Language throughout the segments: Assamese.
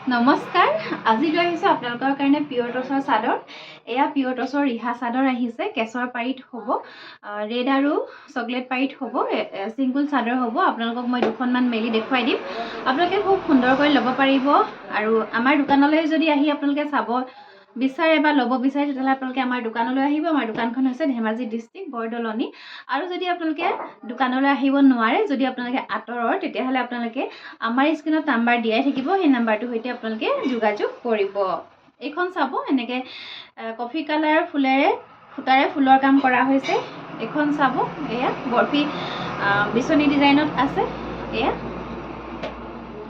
নমস্কাৰ আজি লৈ আহিছো আপোনালোকৰ কাৰণে পিয়ৰ টছৰ চাদৰ এয়া পিয়ৰ টছৰ ৰিহা চাদৰ আহিছে কেশৰ পাৰিত হ'ব ৰেড আৰু চকলেট পাৰিত হ'ব সিংগল চাদৰ হ'ব আপোনালোকক মই দুখনমান মেলি দেখুৱাই দিম আপোনালোকে খুব সুন্দৰকৈ ল'ব পাৰিব আৰু আমাৰ দোকানলৈ যদি আহি আপোনালোকে চাব বিচাৰে বা ল'ব বিচাৰে তেতিয়াহ'লে আপোনালোকে আমাৰ দোকানলৈ আহিব আমাৰ দোকানখন হৈছে ধেমাজি ডিষ্ট্ৰিক্ট বৰদলনি আৰু যদি আপোনালোকে দোকানলৈ আহিব নোৱাৰে যদি আপোনালোকে আঁতৰৰ তেতিয়াহ'লে আপোনালোকে আমাৰ স্ক্ৰীনত নাম্বাৰ দিয়াই থাকিব সেই নাম্বাৰটোৰ সৈতে আপোনালোকে যোগাযোগ কৰিব এইখন চাব এনেকৈ কফি কালাৰ ফুলেৰে সূতাৰে ফুলৰ কাম কৰা হৈছে এইখন চাব এয়া বৰফি বিচনী ডিজাইনত আছে এয়া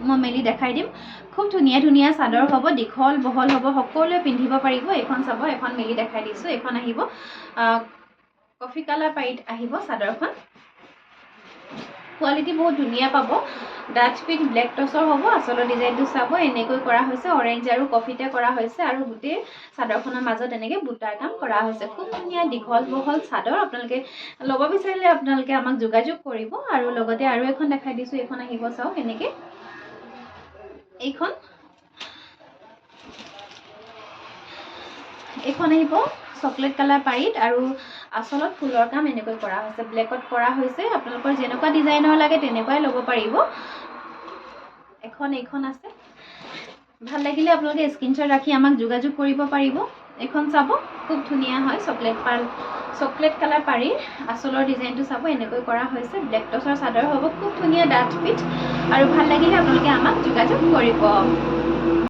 মই মেলি দেখাই দিম খুব ধুনীয়া ধুনীয়া চাদৰ হ'ব দীঘল বহল হ'ব সকলোৱে পিন্ধিব পাৰিব এইখন চাব এখন মেলি দেখাই দিছোঁ এইখন আহিব কফি কালাৰ পাৰিত আহিব চাদৰখন কোৱালিটি বহুত ধুনীয়া পাব ডাচ পিট ব্লেক টছৰ হ'ব আচলৰ ডিজাইনটো চাব এনেকৈ কৰা হৈছে অৰেঞ্জ আৰু কফিতে কৰা হৈছে আৰু গোটেই চাদৰখনৰ মাজত এনেকৈ বুটাৰ কাম কৰা হৈছে খুব ধুনীয়া দীঘল বহল চাদৰ আপোনালোকে ল'ব বিচাৰিলে আপোনালোকে আমাক যোগাযোগ কৰিব আৰু লগতে আৰু এখন দেখাই দিছোঁ এইখন আহিব চাওক এনেকৈ এইখন আহিব চকলেট কালাৰ পাৰিত আৰু আচলত ফুলৰ কাম এনেকৈ কৰা হৈছে ব্লেকত কৰা হৈছে আপোনালোকৰ যেনেকুৱা ডিজাইনৰ লাগে তেনেকুৱাই ল'ব পাৰিব এইখন আছে ভাল লাগিলে আপোনালোকে স্ক্ৰীনশ্বট ৰাখি আমাক যোগাযোগ কৰিব পাৰিব এইখন চাব খুব ধুনীয়া হয় চকলেট কালাৰ পাৰি আচলৰ ডিজাইনটো চাব এনেকৈ কৰা হৈছে ব্লেক টছৰ চাদৰ হ'ব খুব ধুনীয়া ডাঠ পিঠ আৰু ভাল লাগিলে আপোনালোকে আমাক যোগাযোগ কৰিব